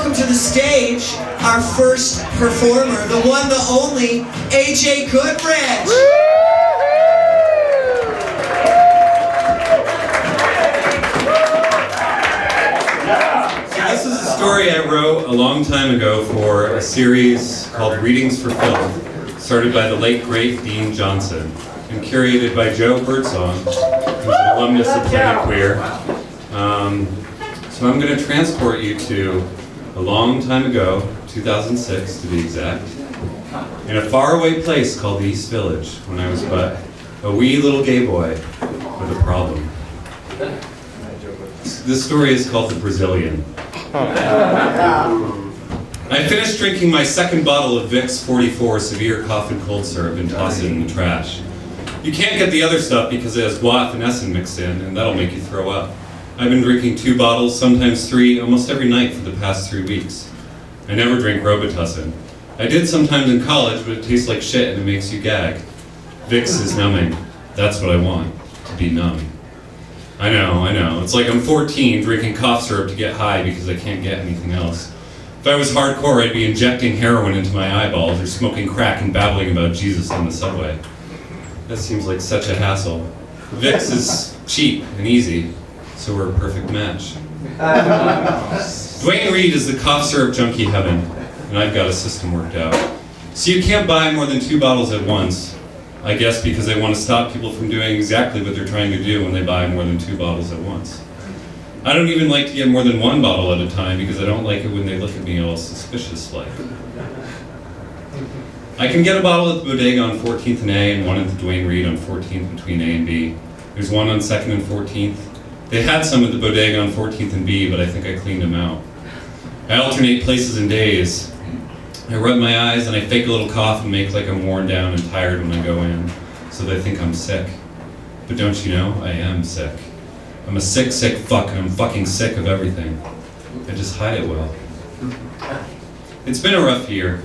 welcome to the stage our first performer, the one, the only, AJ Goodrich. This is a story I wrote a long time ago for a series called Readings for Filth, started by the late, great Dean Johnson, and curated by Joe Birdsong, who's an alumnus of Planet Queer. So I'm going to transport you to a long time ago, 2006 to be exact, in a faraway place called the East Village, when I was but a wee little gay boy with a problem. This story is called The Brazilian. I finished drinking my second bottle of Vicks 44 severe cough and cold syrup and tossed it in the trash. You can't get the other stuff because it has guaifenesin mixed in, and that'll make you throw up. I've been drinking 2 bottles, sometimes 3, almost every night for the past 3 weeks. I never drink Robitussin. I did sometimes in college, but it tastes like shit and it makes you gag. Vicks is numbing. That's what I want, to be numb. I know. It's like I'm 14 drinking cough syrup to get high because I can't get anything else. If I was hardcore, I'd be injecting heroin into my eyeballs or smoking crack and babbling about Jesus on the subway. That seems like such a hassle. Vicks is cheap and easy, so we're a perfect match. Dwayne Reed is the cough syrup junkie heaven, and I've got a system worked out. So you can't buy more than 2 bottles at once, I guess because they want to stop people from doing exactly what they're trying to do when they buy more than 2 bottles at once. I don't even like to get more than 1 bottle at a time because I don't like it when they look at me all suspicious-like. I can get a bottle at the bodega on 14th and A and one at the Dwayne Reed on 14th between A and B. There's one on 2nd and 14th. They had some at the bodega on 14th and B, but I think I cleaned them out. I alternate places and days. I rub my eyes and I fake a little cough and make like I'm worn down and tired when I go in, so they think I'm sick. But don't you know, I am sick. I'm a sick fuck, and I'm fucking sick of everything. I just hide it well. It's been a rough year.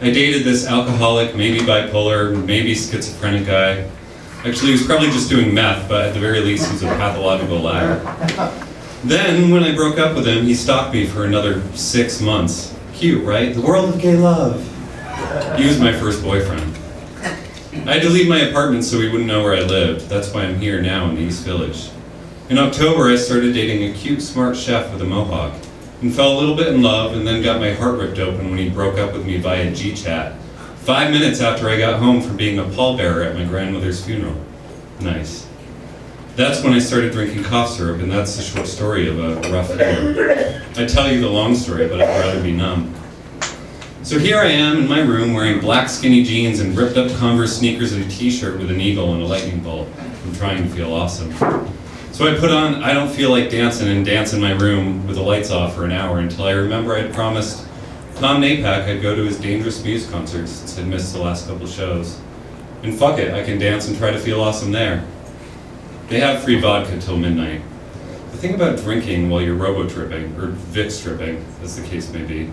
I dated this alcoholic, maybe bipolar, maybe schizophrenic guy. Actually, he was probably just doing meth, but at the very least, he's a pathological liar. Then, when I broke up with him, he stalked me for another 6 months. Cute, right? The world of gay love. He was my first boyfriend. I had to leave my apartment so he wouldn't know where I lived. That's why I'm here now in the East Village. In October, I started dating a cute, smart chef with a mohawk, and fell a little bit in love, and then got my heart ripped open when he broke up with me via G-Chat. 5 minutes after I got home from being a pallbearer at my grandmother's funeral. Nice. That's when I started drinking cough syrup, and that's the short story of a rough year. I'd tell you the long story, but I'd rather be numb. So here I am in my room wearing black skinny jeans and ripped up Converse sneakers and a t-shirt with an eagle and a lightning bolt. I'm trying to feel awesome. So I put on I Don't Feel Like Dancing and dance in my room with the lights off for an hour until I remember I'd promised Tom Napak I'd go to his Dangerous Muse concert since I'd missed the last couple shows. And fuck it, I can dance and try to feel awesome there. They have free vodka till midnight. The thing about drinking while you're robo-tripping, or Vicks tripping, as the case may be,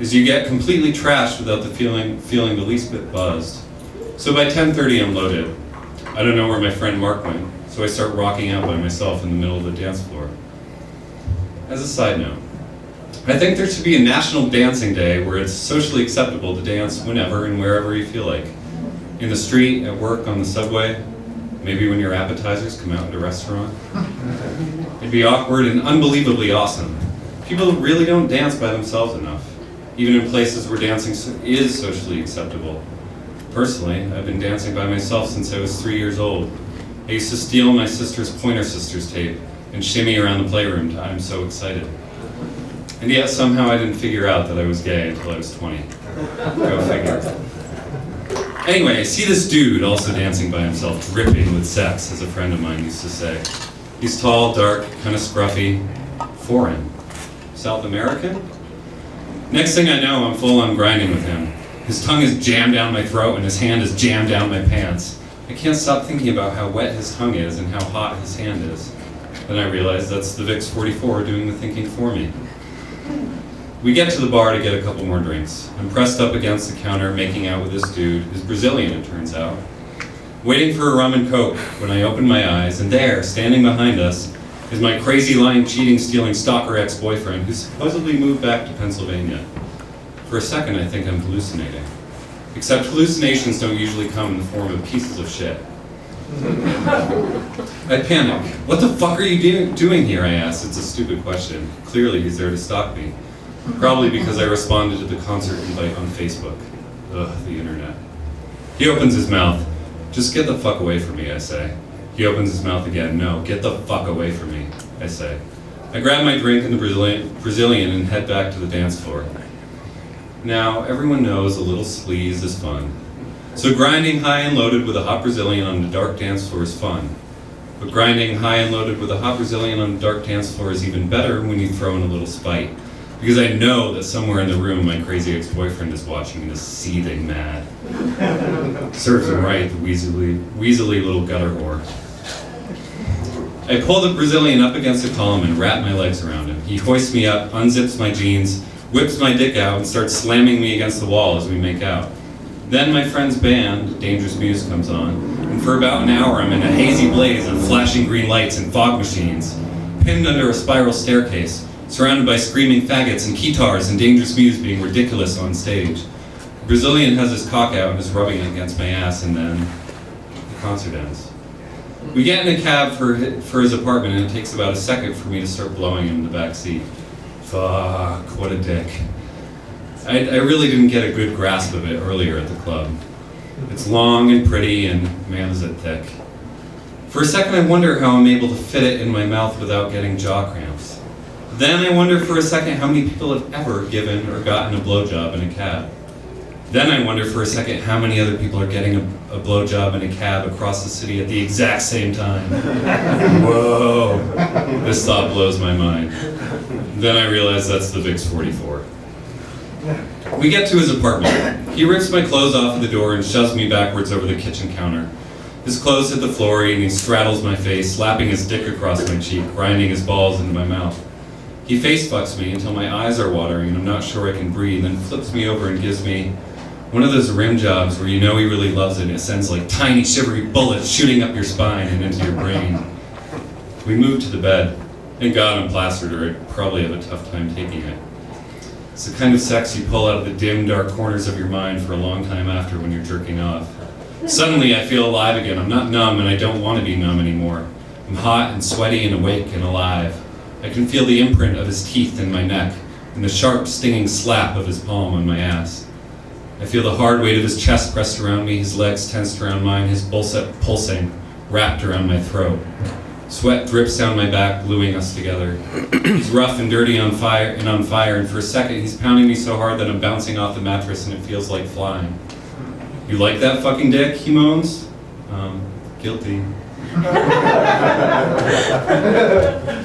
is you get completely trashed without the feeling the least bit buzzed. So by 10:30 I'm loaded. I don't know where my friend Mark went, so I start rocking out by myself in the middle of the dance floor. As a side note, I think there should be a national dancing day where it's socially acceptable to dance whenever and wherever you feel like. In the street, at work, on the subway, maybe when your appetizers come out at a restaurant. It'd be awkward and unbelievably awesome. People really don't dance by themselves enough, even in places where dancing is socially acceptable. Personally, I've been dancing by myself since I was 3 years old. I used to steal my sister's Pointer Sisters tape and shimmy around the playroom to I'm So Excited. And yet somehow I didn't figure out that I was gay until I was 20. Go figure. Anyway, I see this dude also dancing by himself, dripping with sex, as a friend of mine used to say. He's tall, dark, kind of scruffy, foreign. South American? Next thing I know, I'm full on grinding with him. His tongue is jammed down my throat and his hand is jammed down my pants. I can't stop thinking about how wet his tongue is and how hot his hand is. Then I realize that's the Vicks 44 doing the thinking for me. We get to the bar to get a couple more drinks. I'm pressed up against the counter making out with this dude, who's Brazilian it turns out. Waiting for a rum and coke when I open my eyes, and there, standing behind us, is my crazy, lying, cheating, stealing, stalker ex-boyfriend who supposedly moved back to Pennsylvania. For a second, I think I'm hallucinating. Except hallucinations don't usually come in the form of pieces of shit. I panic. What the fuck are you doing here, I ask. It's a stupid question. Clearly, he's there to stalk me. Probably because I responded to the concert invite on Facebook. Ugh, the internet. He opens his mouth. Just get the fuck away from me, I say. He opens his mouth again. No, get the fuck away from me, I say. I grab my drink and the Brazilian and head back to the dance floor. Now, everyone knows a little sleaze is fun. So grinding high and loaded with a hot Brazilian on a dark dance floor is fun. But grinding high and loaded with a hot Brazilian on a dark dance floor is even better when you throw in a little spite. Because I know that somewhere in the room my crazy ex-boyfriend is watching and is seething mad. Serves him right, the weaselly little gutter whore. I pull the Brazilian up against a column and wrap my legs around him. He hoists me up, unzips my jeans, whips my dick out, and starts slamming me against the wall as we make out. Then my friend's band, Dangerous Muse, comes on, and for about an hour I'm in a hazy blaze of flashing green lights and fog machines, pinned under a spiral staircase, surrounded by screaming faggots and guitars and Dangerous Muse being ridiculous on stage. The Brazilian has his cock out and is rubbing it against my ass, and then the concert ends. We get in a cab for his apartment, and it takes about a second for me to start blowing him in the back seat. Fuck, what a dick. I really didn't get a good grasp of it earlier at the club. It's long and pretty, and man is it thick. For a second I wonder how I'm able to fit it in my mouth without getting jaw cramps. Then I wonder for a second how many people have ever given or gotten a blowjob in a cab. Then I wonder for a second how many other people are getting a blowjob in a cab across the city at the exact same time. Whoa, this thought blows my mind. Then I realize that's the VIX 44. We get to his apartment. He rips my clothes off at the door and shoves me backwards over the kitchen counter. His clothes hit the floor and he straddles my face, slapping his dick across my cheek, grinding his balls into my mouth. He face fucks me until my eyes are watering and I'm not sure I can breathe, then flips me over and gives me one of those rim jobs where you know he really loves it and it sends like tiny shivery bullets shooting up your spine and into your brain. We move to the bed. Thank God I'm plastered or I'd probably have a tough time taking it. It's the kind of sex you pull out of the dim, dark corners of your mind for a long time after when you're jerking off. Suddenly I feel alive again. I'm not numb and I don't want to be numb anymore. I'm hot and sweaty and awake and alive. I can feel the imprint of his teeth in my neck and the sharp, stinging slap of his palm on my ass. I feel the hard weight of his chest pressed around me, his legs tensed around mine, his pulsing, wrapped around my throat. Sweat drips down my back, gluing us together. He's rough and dirty on fire, and for a second he's pounding me so hard that I'm bouncing off the mattress and it feels like flying. You like that fucking dick? He moans. Guilty.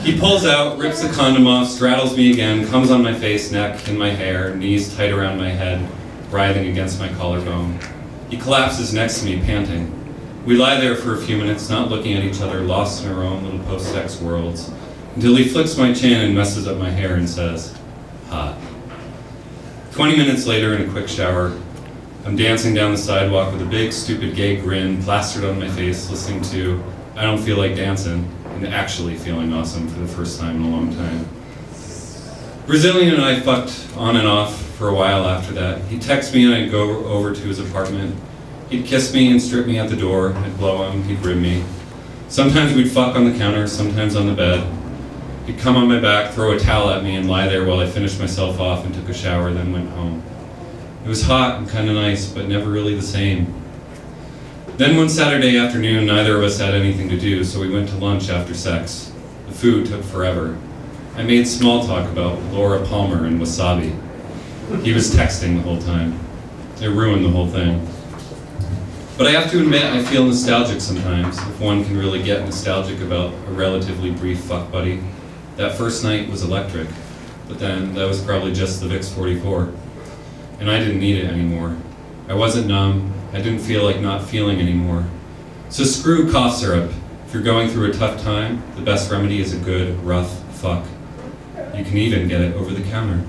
He pulls out, rips the condom off, straddles me again, comes on my face, neck, and my hair, knees tight around my head, writhing against my collarbone. He collapses next to me, panting. We lie there for a few minutes, not looking at each other, lost in our own little post-sex worlds, until he flicks my chin and messes up my hair and says, hot. 20 minutes later, in a quick shower, I'm dancing down the sidewalk with a big, stupid gay grin plastered on my face, listening to I Don't Feel Like Dancing, and actually feeling awesome for the first time in a long time. Brazilian and I fucked on and off for a while after that. He'd text me and I'd go over to his apartment. He'd kiss me and strip me at the door. I'd blow him, he'd rib me. Sometimes we'd fuck on the counter, sometimes on the bed. He'd come on my back, throw a towel at me, and lie there while I finished myself off and took a shower, then went home. It was hot and kind of nice, but never really the same. Then one Saturday afternoon, neither of us had anything to do, so we went to lunch after sex. The food took forever. I made small talk about Laura Palmer and wasabi. He was texting the whole time. It ruined the whole thing. But I have to admit, I feel nostalgic sometimes, if one can really get nostalgic about a relatively brief fuck buddy. That first night was electric, but then that was probably just the VIX 44. And I didn't need it anymore. I wasn't numb, I didn't feel like not feeling anymore. So screw cough syrup. If you're going through a tough time, the best remedy is a good, rough fuck. You can even get it over the counter.